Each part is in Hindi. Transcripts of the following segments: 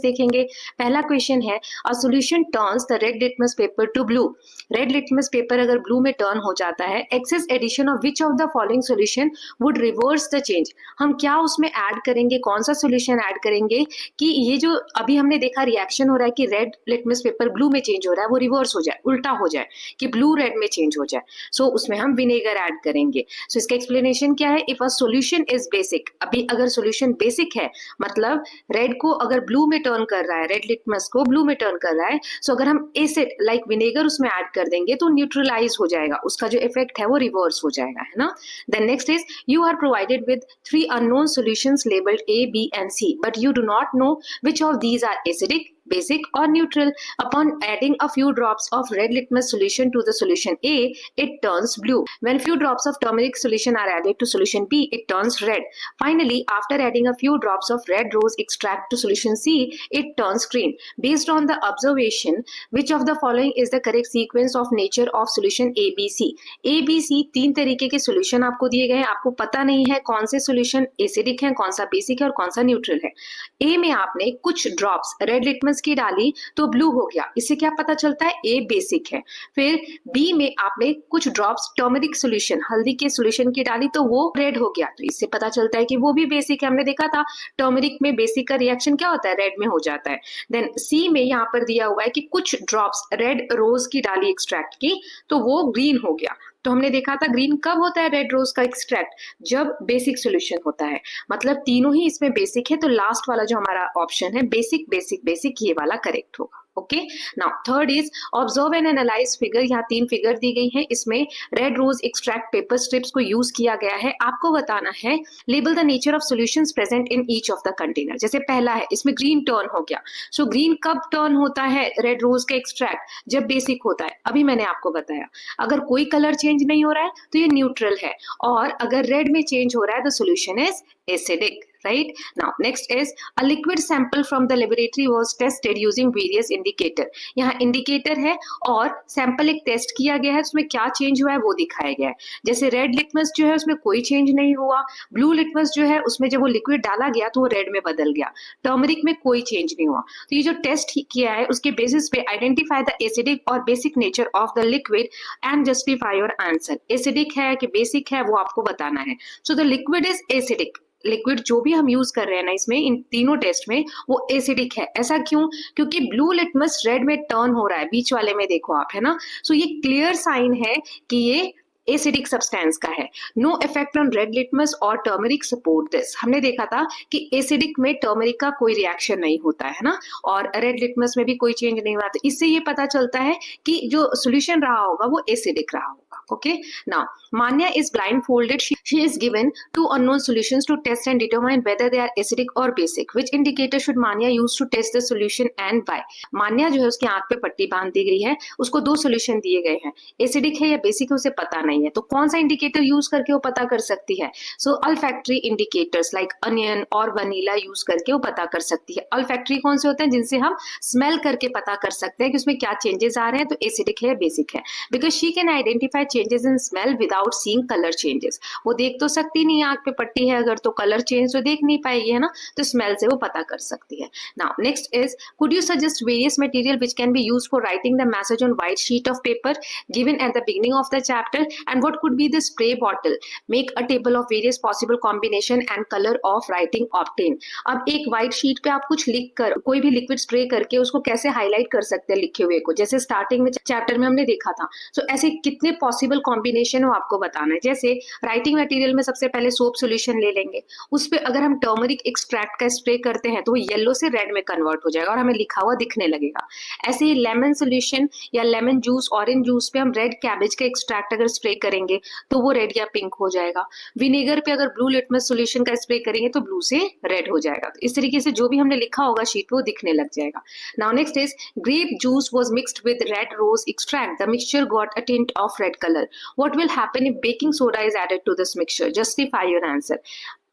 देखेंगे। पहला क्वेश्चन है a solution turns the red litmus paper to blue. Red litmus paper अगर ब्लू में टर्न हो जाता है, excess addition of which of the following solution would reverse the change. हम क्या उसमें ऐड करेंगे, कौन सा सॉल्यूशन ऐड करेंगे कि ये जो अभी हमने देखा रिएक्शन हो रहा है कि रेड लिटमस पेपर ब्लू में चेंज हो रहा है, वो रिवर्स हो जाए, उल्टा हो जाए कि ब्लू रेड में चेंज हो जाए। सो उसमें हम विनेगर ऐड करेंगे। सो इसका एक्सप्लेनेशन क्या है? If a solution is basic, अभी अगर सॉल्यूशन बेसिक है मतलब रेड को अगर ब्लू में टर्न कर रहा है, रेड लिटमस को ब्लू में टर्न कर रहा है, सो अगर हम एसिड लाइक विनेगर उसमें ऐड कर देंगे तो न्यूट्रलाइज हो जाएगा, उसका जो इफेक्ट है वो रिवर्स हो जाएगा, है ना। Then next is you are provided with 3 unknown solutions labelled A, B and C, but you do not know which of these are acidic, basic or neutral. Upon adding a few drops of red litmus solution to the solution A, it turns blue. When few drops of turmeric solution are added to solution B, it turns red. Finally, after adding a few drops of red rose extract to solution C, it turns green. Based on the observation, which of the following is the correct sequence of nature of solution ABC? ABC तीन तरीके के solution आपको दिए गए हैं, आपको पता नहीं है कौन से solution acidic है, कौन सा basic है और कौन सा neutral है। A में आपने कुछ drops red litmus की डाली तो ब्लू हो गया, इससे क्या पता चलता है? ए बेसिक है। फिर बी में आपने कुछ ड्रॉप्स टर्मरिक सॉल्यूशन, हल्दी के सॉल्यूशन की डाली तो वो रेड हो गया, तो इससे पता चलता है कि वो भी बेसिक है। हमने देखा था टर्मरिक में बेसिक का रिएक्शन क्या होता है, रेड में हो जाता है। देन सी में यहाँ पर दिया हुआ है कि कुछ ड्रॉप्स रेड रोज की डाली एक्सट्रैक्ट की तो वो ग्रीन हो गया। तो हमने देखा था ग्रीन कब होता है रेड रोज का एक्सट्रैक्ट, जब बेसिक सॉल्यूशन होता है। मतलब तीनों ही इसमें बेसिक है, तो लास्ट वाला जो हमारा ऑप्शन है बेसिक बेसिक बेसिक, ये वाला करेक्ट होगा। Okay, now third is observe and analyse figure. यहाँ 3 फिगर दी गई है, इसमें red rose extract paper strips को यूज किया गया है। आपको बताना है label the nature of solutions present in each of the container. जैसे पहला है, इसमें ग्रीन टर्न हो गया। सो ग्रीन कब टर्न होता है रेड रोज का एक्सट्रैक्ट? जब बेसिक होता है। अभी मैंने आपको बताया अगर कोई कलर चेंज नहीं हो रहा है तो ये न्यूट्रल है, और अगर रेड में चेंज हो रहा है तो solution is acidic. Right now, next is a liquid sample from the laboratory was tested using various indicator. यहाँ इंडिकेटर है और सैंपल एक टेस्ट किया गया है, उसमें क्या चेंज हुआ है वो दिखाया गया है। जैसे रेड लिटमस जो है उसमें कोई चेंज नहीं हुआ, ब्लू लिटमस जो है उसमें जब वो लिक्विड डाला गया तो वो रेड में बदल गया, टर्मरिक में कोई चेंज नहीं हुआ। तो ये जो टेस्ट किया है उसके बेसिस पे आइडेंटिफाई द एसिडिक और basic nature of the liquid and justify your answer. Acidic है कि बेसिक है वो आपको बताना है। So the liquid is acidic. Liquid जो भी हम यूज कर रहे हैं ना इसमें, इन तीनों टेस्ट में, वो एसिडिक है। ऐसा क्यों? क्योंकि ब्लू लिटमस रेड में टर्न हो रहा है, बीच वाले में देखो आप, है ना। सो ये क्लियर साइन है कि ये एसिडिक सब्सटेंस का है। No effect on red litmus और टर्मरिक सपोर्ट दिस। हमने देखा था कि एसिडिक में टर्मरिक का कोई रिएक्शन नहीं होता है ना, और रेड लिटमस में भी कोई चेंज नहीं हुआ। तो इससे ये पता चलता है कि जो सॉल्यूशन रहा होगा वो एसिडिक रहा होगा। Okay, now Manya is blindfolded. She is given 2 unknown solutions to test and determine whether they are acidic or basic. Which indicator should Manya use to test the solution and why? Manya जो है उसकी आंख पे पट्टी बांध दी गई है, उसको 2 सॉल्यूशन दिए गए हैं, एसिडिक है या बेसिक है उसे पता नहीं है, तो कौन सा इंडिकेटर यूज करके वो पता कर सकती है? सो अल्फैक्टरी इंडिकेटर्स लाइक अनियन और वनीला यूज करके वो पता कर सकती है। अल्फैक्टरी कौन से होते हैं? जिनसे हम स्मेल करके पता कर सकते हैं कि उसमें क्या चेंजेस आ रहे हैं, तो एसिडिक है या बेसिक है। Because she can identify changes in smell without seeing colour changes. वो देख तो सकती नहीं, आंख पे पट्टी है अगर, तो कलर चेंज तो देख नहीं पाएगी, है ना, तो स्मेल से वो पता कर सकती है। Now next is could you suggest various material which can be used for writing the message on white sheet of paper given at the beginning of the chapter and what could be the spray bottle? Make a table of various possible combination and colour of writing obtain. अब एक व्हाइट शीट पे आप कुछ लिख कर, कोई भी लिक्विड स्प्रे करके उसको कैसे हाईलाइट कर सकते हैं लिखे हुए को, जैसे स्टार्टिंग में चैप्टर में हमने देखा था। सो ऐसे कितने पॉसिबल कॉम्बिनेशन वो आपको बताना है। जैसे राइटिंग मटेरियल में सबसे पहले सोप सॉल्यूशन ले लेंगे, उस पे अगर हम टर्मरिक एक्सट्रैक्ट का स्प्रे करते हैं तो वो येलो से रेड में कन्वर्ट हो जाएगा और हमें लिखा हुआ दिखने लगेगा। ऐसे ही लेमन सॉल्यूशन या लेमन जूस, ऑरेंज जूस पे हम रेड कैबेज का एक्सट्रैक्ट अगर स्प्रे करेंगे तो वो रेड या पिंक हो जाएगा। विनेगर पे अगर ब्लू लिटमस सॉल्यूशन का स्प्रे करेंगे तो ब्लू से रेड हो जाएगा। तो इस तरीके से जो भी हमने लिखा होगा शीट पे वो दिखने लग जाएगा। Now next is grape juice was mixed with red rose extract, the mixture got a tint of red colour. What will happen if baking soda is added to this mixture? Justify your answer.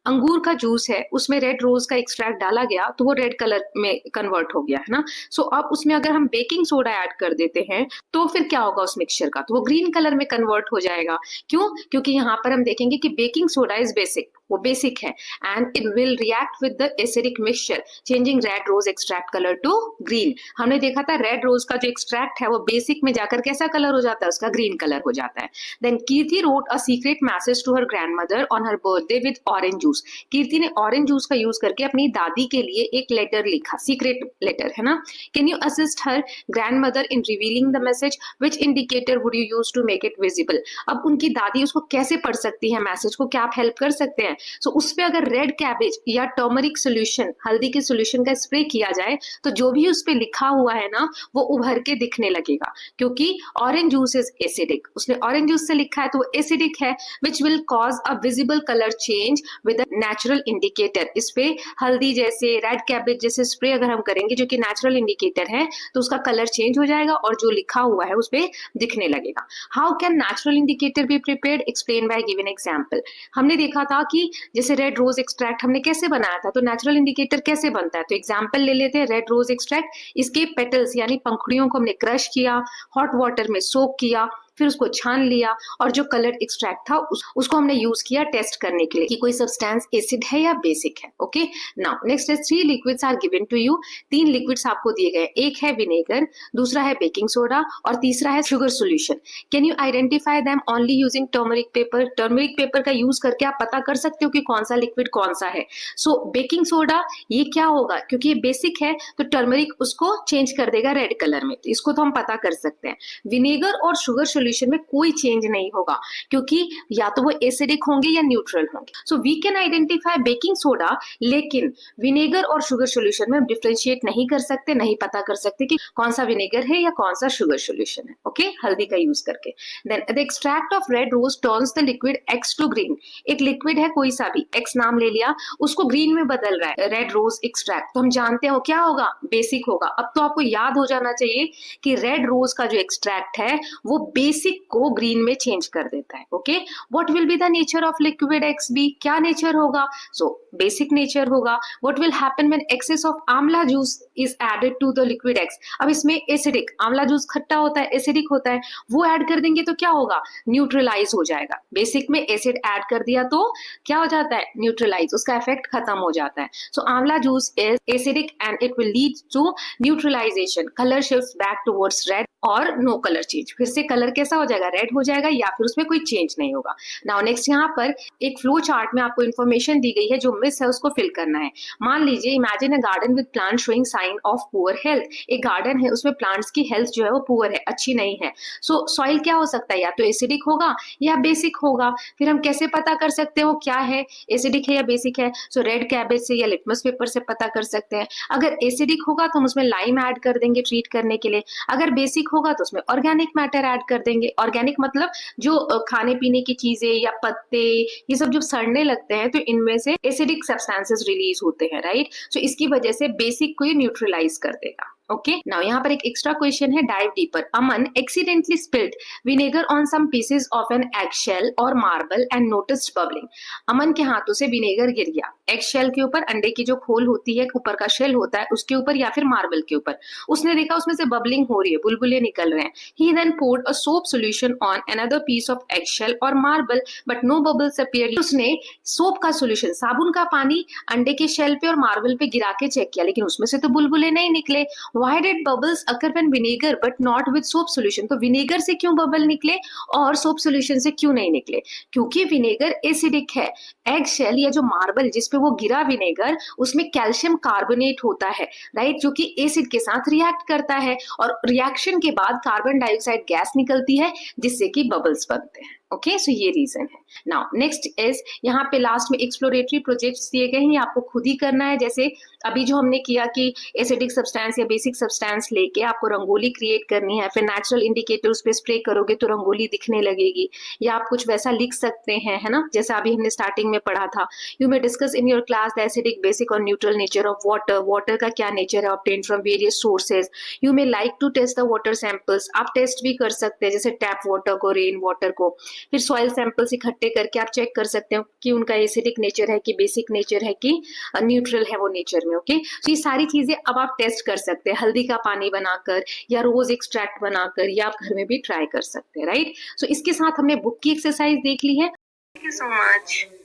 अंगूर का जूस है, उसमें रेड रोज का एक्सट्रैक्ट डाला गया तो वो रेड कलर में कन्वर्ट हो गया, है ना। सो अब उसमें अगर हम बेकिंग सोडा ऐड कर देते हैं तो फिर क्या होगा उस मिक्सचर का? तो वो ग्रीन कलर में कन्वर्ट हो जाएगा। क्यों? क्योंकि यहाँ पर हम देखेंगे कि बेकिंग सोडा इज बेसिक, वो बेसिक है, and it will react with the acidic mixture changing red rose extract colour to green. हमने देखा था रेड रोज का जो एक्सट्रैक्ट है वो बेसिक में जाकर कैसा कलर हो जाता है, उसका ग्रीन कलर हो जाता है। Then Kirti wrote a secret message to her grandmother on her birthday with orange juice. Kirti ने ऑरेंज जूस का यूज करके अपनी दादी के लिए एक लेटर लिखा, सीक्रेट लेटर है ना। Can you assist her grandmother in revealing the message, which indicator would you use to make it visible. अब उनकी दादी उसको कैसे पढ़ सकती है मैसेज को, क्या आप हेल्प कर सकते हैं। सो उस पे अगर रेड कैबेज या टर्मरिक सोल्यूशन, हल्दी के सोल्यूशन का स्प्रे किया जाए तो जो भी उस पे लिखा हुआ है ना वो उभर के दिखने लगेगा, क्योंकि ऑरेंज जूस इज एसिडिक, उसने ऑरेंज जूस से लिखा है तो वो एसिडिक है, which will cause a visible colour change with a natural indicator. इस पे हल्दी जैसे, रेड कैबेज जैसे स्प्रे अगर हम करेंगे जो कि नेचुरल इंडिकेटर है तो उसका कलर चेंज हो जाएगा और जो लिखा हुआ है उस पे दिखने लगेगा। How can natural indicator be prepared, explain by given example. हमने देखा था कि जैसे रेड रोज एक्सट्रैक्ट हमने कैसे बनाया था, तो नेचुरल इंडिकेटर कैसे बनता है, तो एग्जांपल ले लेते हैं। रेड रोज एक्सट्रैक्ट, इसके पेटल्स यानी पंखुड़ियों को हमने क्रश किया, हॉट वाटर में सोक किया, फिर उसको छान लिया और जो कलर एक्सट्रैक्ट था उसको हमने यूज किया टेस्ट करने के लिए कि कोई सब्सटेंस एसिड है या बेसिक है। Okay, now next is 3 liquids are given to you. 3 liquids आपको दिए गए, एक है विनेगर, दूसरा है बेकिंग सोडा और तीसरा है sugar solution. Can you identify them only using turmeric paper. Turmeric paper का यूज करके आप पता कर सकते हो कि कौन सा लिक्विड कौन सा है। सो बेकिंग सोडा ये क्या होगा, क्योंकि ये बेसिक है तो टर्मरिक उसको चेंज कर देगा रेड कलर में, तो इसको तो हम पता कर सकते हैं। विनेगर और शुगर सॉल्यूशन में कोई चेंज नहीं होगा क्योंकि या तो वो एसिडिक होंगे या न्यूट्रल होंगे। So we can identify baking soda, लेकिन विनेगर और शुगर सॉल्यूशन में डिफरेंशिएट नहीं कर सकते, नहीं पता कर सकते कि कौन सा विनेगर है या कौन सा शुगर सॉल्यूशन है। ओके, हल्दी का यूज करके। Then the extract of red rose turns the liquid X to green. एक लिक्विड है कोई सा भी, एक्स नाम ले लिया, उसको ग्रीन में बदल रहा है रेड रोज एक्सट्रैक्ट, तो हम जानते हैं वो क्या होगा, बेसिक होगा। अब तो आपको याद हो जाना चाहिए कि रेड रोज का जो एक्सट्रैक्ट है वो बेसिक को ग्रीन में चेंज कर देता है। Okay, what will be the nature of liquid X B, क्या नेचर होगा, सो बेसिक नेचर होगा। What will happen when excess of amla juice is added to the liquid X. अब इसमें एसिडिक, आंवला जूस खट्टा होता है, एसिडिक होता है, वो ऐड कर देंगे तो क्या होगा, न्यूट्रलाइज हो जाएगा। बेसिक में एसिड ऐड कर दिया तो क्या हो जाता है, न्यूट्रलाइज, उसका इफेक्ट खत्म हो जाता है। So amla juice is acidic and it will lead to neutralisation, colour shift back towards red और नो कलर चेंज, फिर से कलर कैसा हो जाएगा, रेड हो जाएगा या फिर उसमें कोई चेंज नहीं होगा। नाउ नेक्स्ट, यहाँ पर एक फ्लो चार्ट में आपको इन्फॉर्मेशन दी गई है, जो मिस है उसको फिल करना है। मान लीजिए imagine a garden with plant showing sign of poor health. एक गार्डन है उसमें प्लांट्स की हेल्थ जो है वो पुअर है, अच्छी नहीं है। सो सॉइल क्या हो सकता है, या तो एसिडिक होगा या बेसिक होगा। फिर हम कैसे पता कर सकते हो क्या है, एसिडिक है या बेसिक है, सो रेड कैबेज से या लिटमस पेपर से पता कर सकते हैं। अगर एसिडिक होगा तो हम उसमें लाइम ऐड कर देंगे ट्रीट करने के लिए, अगर बेसिक होगा तो उसमें ऑर्गेनिक मैटर ऐड कर देंगे। ऑर्गेनिक मतलब जो खाने पीने की चीजें या पत्ते ये सब जब सड़ने लगते हैं तो इनमें से एसिडिक सब्सटेंसेस रिलीज होते हैं, राइट। सो इसकी वजह से बेसिक को ही न्यूट्रलाइज कर देगा। ओके, नाउ यहाँ पर एक एक्स्ट्रा क्वेश्चन है, dive deeper. Aman accidentally spilled vinegar on some pieces of an egg shell और marble and noticed bubbling. Aman के हाथों से विनेगर गिर गया एग शेल के ऊपर, अंडे की जो खोल होती है, ऊपर का शेल होता है उसके ऊपर या फिर मार्बल के ऊपर। उसने देखा उसमें से बबलिंग हो रही है, बुलबुले निकल रहे हैं। ही then poured a soap solution on another piece of eggshell or marble but no bubbles appeared। उसने सोप का सोल्यूशन, साबुन का पानी अंडे के शेल पे और मार्बल पे गिरा के चेक किया, लेकिन उसमें से तो बुलबुले नहीं निकले। Why did bubbles occur when vinegar but not with soap solution? तो विनेगर से क्यों बबल निकले और सोप सॉल्यूशन से क्यों नहीं निकले, क्योंकि विनेगर एसिडिक है। एग शेल या जो मार्बल जिस पे वो गिरा विनेगर, उसमें कैल्शियम कार्बोनेट होता है, राइट, जो कि एसिड के साथ रिएक्ट करता है और रिएक्शन के बाद कार्बन डाइऑक्साइड गैस निकलती है जिससे कि बबल्स बनते हैं। ओके, सो ये रीजन है। नाउ नेक्स्ट इज, यहाँ पे लास्ट में एक्सप्लोरेटरी प्रोजेक्ट्स दिए गए हैं, ये आपको खुद ही करना है। जैसे अभी जो हमने किया कि एसिडिक सब्सटेंस या बेसिक सब्सटेंस लेके आपको रंगोली क्रिएट करनी है, फिर नेचुरल इंडिकेटर्स पे स्प्रे करोगे तो रंगोली दिखने लगेगी, या आप कुछ वैसा लिख सकते हैं, है ना, जैसा अभी हमने स्टार्टिंग में पढ़ा था। You may discuss in your class the acidic, basic और neutral nature of water. Water का क्या नेचर है, obtain from various sources. You may like to test the water samples, आप टेस्ट भी कर सकते हैं, जैसे टैप वाटर को, रेन वाटर को। फिर सॉइल सैंपल्स इकट्ठे करके आप चेक कर सकते हो कि उनका एसिडिक नेचर है कि बेसिक नेचर है कि न्यूट्रल है वो नेचर में। ओके, तो ये सारी चीजें अब आप टेस्ट कर सकते हैं, हल्दी का पानी बनाकर या रोज एक्सट्रैक्ट बनाकर, या आप घर में भी ट्राई कर सकते हैं, राइट। सो इसके साथ हमने बुक की एक्सरसाइज देख ली है। Thank you so much.